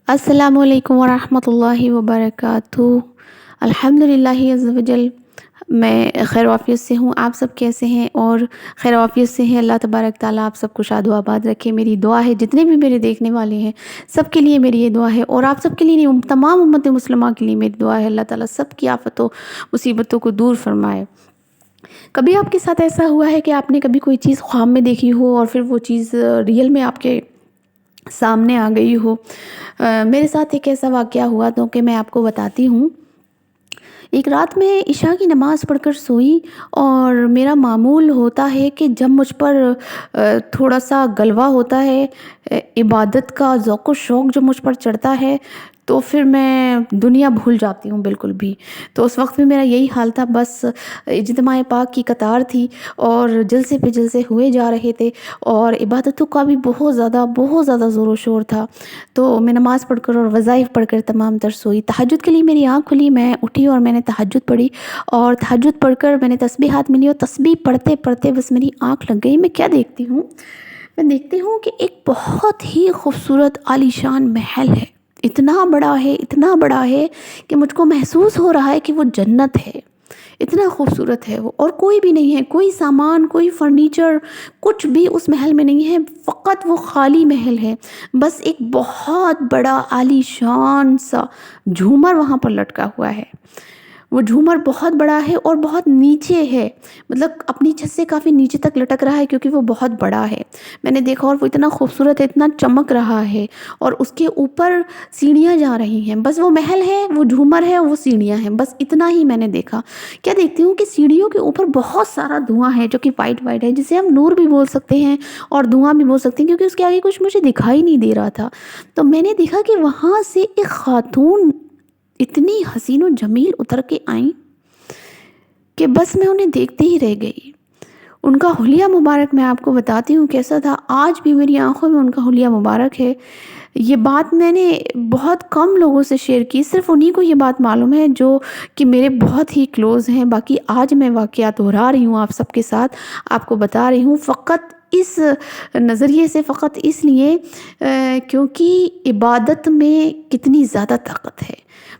السلام علیکم ورحمۃ اللہ وبرکاتہ۔ الحمدللہ عز وجل، میں خیر و عافیت سے ہوں۔ آپ سب کیسے ہیں؟ اور خیر و عافیت سے ہیں۔ اللہ تبارک تعالیٰ آپ سب کو شاد و آباد رکھے۔ میری دعا ہے جتنے بھی میرے دیکھنے والے ہیں سب کے لیے میری یہ دعا ہے، اور آپ سب کے لیے نہیں، تمام امت مسلمہ کے لیے میری دعا ہے، اللہ تعالیٰ سب کی آفت و مصیبتوں کو دور فرمائے۔ کبھی آپ کے ساتھ ایسا ہوا ہے کہ آپ نے کبھی کوئی چیز خواب میں دیکھی ہو اور پھر وہ چیز ریئل میں آپ کے سامنے آ گئی ہو؟ میرے ساتھ ایک ایسا واقعہ ہوا تو کہ میں آپ کو بتاتی ہوں۔ ایک رات میں عشاء کی نماز پڑھ کر سوئی، اور میرا معمول ہوتا ہے کہ جب مجھ پر تھوڑا سا غلبہ ہوتا ہے، عبادت کا ذوق و شوق جب مجھ پر چڑھتا ہے تو پھر میں دنیا بھول جاتی ہوں بالکل بھی۔ تو اس وقت بھی میرا یہی حال تھا، بس اجتماع پاک کی قطار تھی اور جلسے پہ جلسے ہوئے جا رہے تھے، اور عبادتوں کا بھی بہت زیادہ زور و شور تھا۔ تو میں نماز پڑھ کر اور وظائف پڑھ کر تمام تر سوئی۔ تہجد کے لیے میری آنکھ کھلی، میں اٹھی اور میں نے تہجد پڑھی، اور تہجد پڑھ کر میں نے تسبیح ہاتھ میں لی، اور تسبیح پڑھتے پڑھتے بس میری آنکھ لگ گئی۔ میں کیا دیکھتی ہوں؟ میں دیکھتی ہوں کہ ایک بہت ہی خوبصورت عالیشان محل ہے، اتنا بڑا ہے کہ مجھ کو محسوس ہو رہا ہے کہ وہ جنت ہے، اتنا خوبصورت ہے وہ، اور کوئی بھی نہیں ہے، کوئی سامان، کوئی فرنیچر، کچھ بھی اس محل میں نہیں ہے، فقط وہ خالی محل ہے۔ بس ایک بہت بڑا عالیشان سا جھومر وہاں پر لٹکا ہوا ہے۔ وہ جھومر بہت بڑا ہے اور بہت نیچے ہے، مطلب اپنی چھت سے کافی نیچے تک لٹک رہا ہے کیونکہ وہ بہت بڑا ہے۔ میں نے دیکھا اور وہ اتنا خوبصورت ہے، اتنا چمک رہا ہے، اور اس کے اوپر سیڑھیاں جا رہی ہیں۔ بس وہ محل ہے، وہ جھومر ہے، وہ سیڑھیاں ہیں، بس اتنا ہی میں نے دیکھا۔ کیا دیکھتی ہوں کہ سیڑھیوں کے اوپر بہت سارا دھواں ہے جو کہ وائٹ ہے، جسے ہم نور بھی بول سکتے ہیں اور دھواں بھی بول سکتے ہیں، کیونکہ اس کے آگے کچھ مجھے دکھائی نہیں دے رہا تھا۔ تو میں نے دیکھا کہ وہاں سے ایک خاتون اتنی حسین و جمیل اتر کے آئیں کہ بس میں انہیں دیکھتے ہی رہ گئی۔ ان کا حلیہ مبارک میں آپ کو بتاتی ہوں کیسا تھا، آج بھی میری آنکھوں میں ان کا حلیہ مبارک ہے۔ یہ بات میں نے بہت کم لوگوں سے شیئر کی، صرف انہی کو یہ بات معلوم ہے جو کہ میرے بہت ہی کلوز ہیں۔ باقی آج میں واقعات دہرا رہی ہوں آپ سب کے ساتھ، آپ کو بتا رہی ہوں، فقط اس نظریے سے، فقط اس لیے کیونکہ عبادت میں کتنی زیادہ طاقت ہے،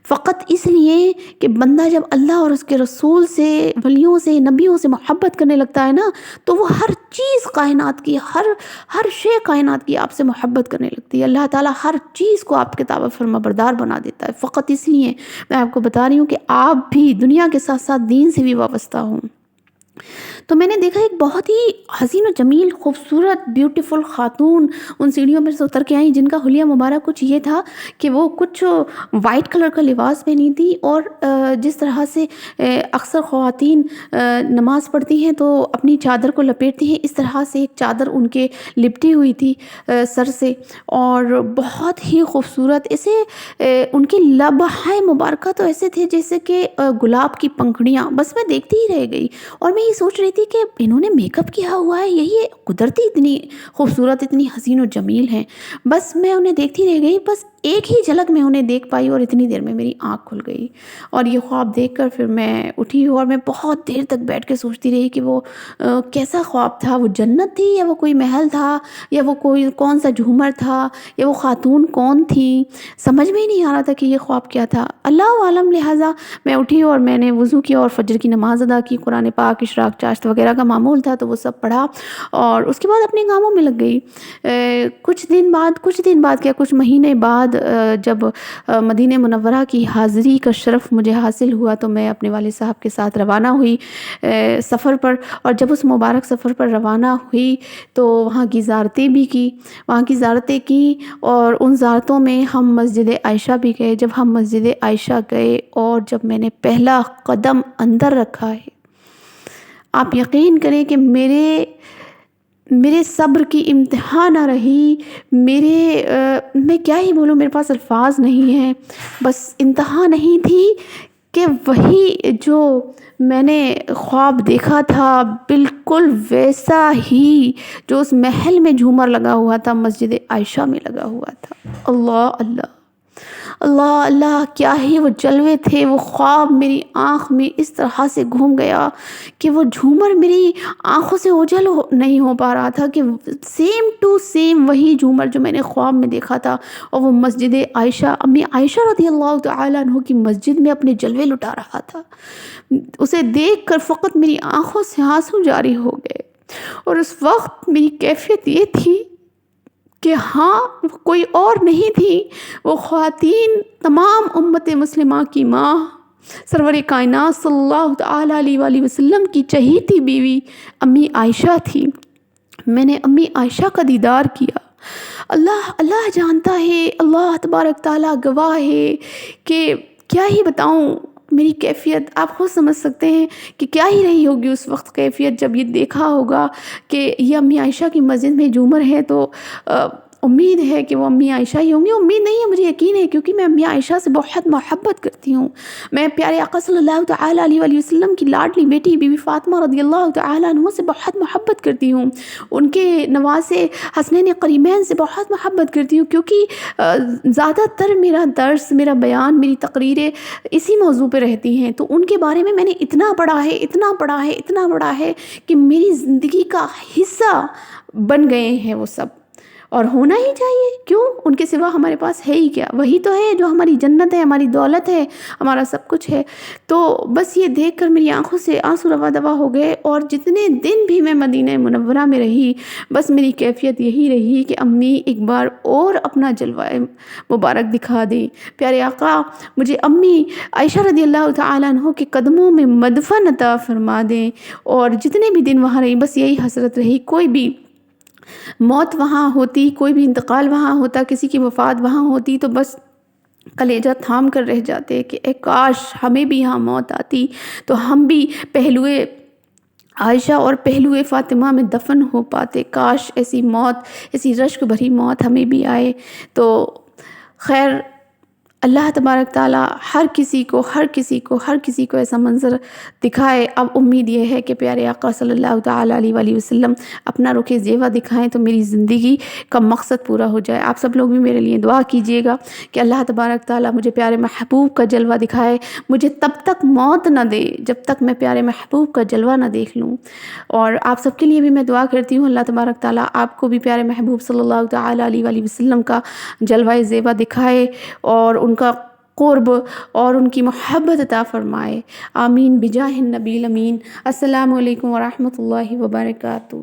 فقط اس لیے کہ بندہ جب اللہ اور اس کے رسول سے، ولیوں سے، نبیوں سے محبت کرنے لگتا ہے نا، تو وہ ہر چیز کائنات کی، ہر شے کائنات کی آپ سے محبت کرنے لگتی ہے۔ اللہ تعالیٰ ہر چیز کو آپ کے تابع فرما بردار بنا دیتا ہے۔ فقط اس لیے میں آپ کو بتا رہی ہوں کہ آپ بھی دنیا کے ساتھ ساتھ دین سے بھی وابستہ ہوں۔ تو میں نے دیکھا ایک بہت ہی حسین و جمیل، خوبصورت، بیوٹیفل خاتون ان سیڑھیوں میں سے اتر کے آئیں، جن کا حلیہ مبارک کچھ یہ تھا کہ وہ کچھ وائٹ کلر کا لباس پہنی تھی، اور جس طرح سے اکثر خواتین نماز پڑھتی ہیں تو اپنی چادر کو لپیٹتی ہیں، اس طرح سے ایک چادر ان کے لپٹی ہوئی تھی سر سے، اور بہت ہی خوبصورت، ایسے ان کے لبہائے مبارکہ تو ایسے تھے جیسے کہ گلاب کی پنکھڑیاں۔ بس میں دیکھتی ہی رہ گئی، اور میں یہ سوچ رہی تھی کہ انہوں نے میک اپ کیا ہوا ہے، یہی قدرتی اتنی خوبصورت، اتنی حسین و جمیل ہیں۔ بس میں انہیں دیکھتی رہ گئی، بس ایک ہی جھلک میں انہیں دیکھ پائی، اور اتنی دیر میں میری آنکھ کھل گئی، اور یہ خواب دیکھ کر پھر میں اٹھی، اور میں بہت دیر تک بیٹھ کے سوچتی رہی کہ وہ کیسا خواب تھا، وہ جنت تھی یا وہ کوئی محل تھا، یا وہ کوئی کون سا جھومر تھا، یا وہ خاتون کون تھی، سمجھ میں ہی نہیں آ رہا تھا کہ یہ خواب کیا تھا، اللہ عالم۔ لہٰذا میں اٹھی اور میں نے وضو کیا اور فجر کی نماز ادا کی، قرآن پاک، اشراق، چاشت وغیرہ کا معمول تھا تو وہ سب پڑھا، اور اس کے بعد اپنے کاموں میں لگ گئی۔ کچھ مہینے بعد جب مدینہ منورہ کی حاضری کا شرف مجھے حاصل ہوا تو میں اپنے والد صاحب کے ساتھ روانہ ہوئی سفر پر، اور جب اس مبارک سفر پر روانہ ہوئی تو وہاں کی زیارتیں کی، اور ان زیارتوں میں ہم مسجد عائشہ بھی گئے۔ جب ہم مسجد عائشہ گئے اور جب میں نے پہلا قدم اندر رکھا ہے، آپ یقین کریں کہ میرے صبر کی انتہا نہ رہی، میں کیا ہی بولوں، میرے پاس الفاظ نہیں ہیں، بس انتہا نہیں تھی کہ وہی جو میں نے خواب دیکھا تھا بالکل ویسا ہی جو اس محل میں جھومر لگا ہوا تھا، مسجد عائشہ میں لگا ہوا تھا۔ اللہ اللہ، اللہ اللہ کیا ہی وہ جلوے تھے، وہ خواب میری آنکھ میں اس طرح سے گھوم گیا کہ وہ جھومر میری آنکھوں سے اوجھل نہیں ہو پا رہا تھا کہ سیم ٹو سیم وہی جھومر جو میں نے خواب میں دیکھا تھا، اور وہ مسجد عائشہ امی عائشہ رضی اللہ تعالیٰ عنہ کی مسجد میں اپنے جلوے لٹا رہا تھا۔ اسے دیکھ کر فقط میری آنکھوں سے آنسو جاری ہو گئے، اور اس وقت میری کیفیت یہ تھی کہ ہاں وہ کوئی اور نہیں تھی، وہ خواتین تمام امت مسلمہ کی ماں سرور کائنات صلی اللہ تعالیٰ علیہ وآلہ وسلم کی چہیتی بیوی امی عائشہ تھی۔ میں نے امی عائشہ کا دیدار کیا۔ اللہ جانتا ہے، اللہ تبارک تعالیٰ گواہ ہے کہ کیا ہی بتاؤں میری کیفیت، آپ خود سمجھ سکتے ہیں کہ کیا ہی رہی ہوگی اس وقت کیفیت جب یہ دیکھا ہوگا کہ یہ امی عائشہ کی مسجد میں جھومر ہے۔ تو امید ہے کہ وہ امی عائشہ ہی ہوں گی، امید نہیں ہے، مجھے یقین ہے، کیونکہ میں امی عائشہ سے بہت محبت کرتی ہوں۔ میں پیارے آقا صلی اللہ تعالیٰ علیہ وآلہ وسلم کی لاڈلی بیٹی بی بی فاطمہ رضی اللہ تعالیٰ عنہ سے بہت محبت کرتی ہوں، ان کے نواسے حسنین قریبین سے بہت محبت کرتی ہوں، کیونکہ زیادہ تر میرا درس، میرا بیان، میری تقریریں اسی موضوع پہ رہتی ہیں۔ تو ان کے بارے میں نے اتنا پڑھا ہے، اتنا پڑھا ہے، اتنا پڑھا ہے کہ میری زندگی کا حصہ بن گئے ہیں وہ سب، اور ہونا ہی چاہیے، کیوں؟ ان کے سوا ہمارے پاس ہے ہی کیا؟ وہی تو ہے جو ہماری جنت ہے، ہماری دولت ہے، ہمارا سب کچھ ہے۔ تو بس یہ دیکھ کر میری آنکھوں سے آنسو روا دوا ہو گئے، اور جتنے دن بھی میں مدینہ منورہ میں رہی، بس میری کیفیت یہی رہی کہ امی ایک بار اور اپنا جلوہ مبارک دکھا دیں، پیارے آقا مجھے امی عائشہ رضی اللہ تعالیٰ عنہ کے قدموں میں مدفن عطا فرما دیں۔ اور جتنے بھی دن وہاں رہی بس یہی حسرت رہی، کوئی بھی موت وہاں ہوتی، کوئی بھی انتقال وہاں ہوتا، کسی کی وفات وہاں ہوتی، تو بس کلیجہ تھام کر رہ جاتے کہ اے کاش ہمیں بھی یہاں موت آتی تو ہم بھی پہلوئے عائشہ اور پہلوئے فاطمہ میں دفن ہو پاتے، کاش ایسی موت، ایسی رشک بھری موت ہمیں بھی آئے۔ تو خیر، اللہ تبارک تعالیٰ ہر کسی کو ایسا منظر دکھائے۔ اب امید یہ ہے کہ پیارے آقا صلی اللہ تعالیٰ علیہ وآلہ وسلم اپنا رخ زیبا دکھائیں تو میری زندگی کا مقصد پورا ہو جائے۔ آپ سب لوگ بھی میرے لیے دعا کیجیے گا کہ اللہ تبارک تعالیٰ مجھے پیارے محبوب کا جلوہ دکھائے، مجھے تب تک موت نہ دے جب تک میں پیارے محبوب کا جلوہ نہ دیکھ لوں۔ اور آپ سب کے لیے بھی میں دعا کرتی ہوں، اللہ تبارک تعالیٰ آپ کو بھی پیارے محبوب صلی اللہ تعالیٰ علیہ وآلہ وسلم کا جلوہ زیبا دکھائے، اور ان کا قرب اور ان کی محبت عطا فرمائے۔ آمین بجاہ النبی الامین۔ السلام علیکم ورحمۃ اللہ وبرکاتہ۔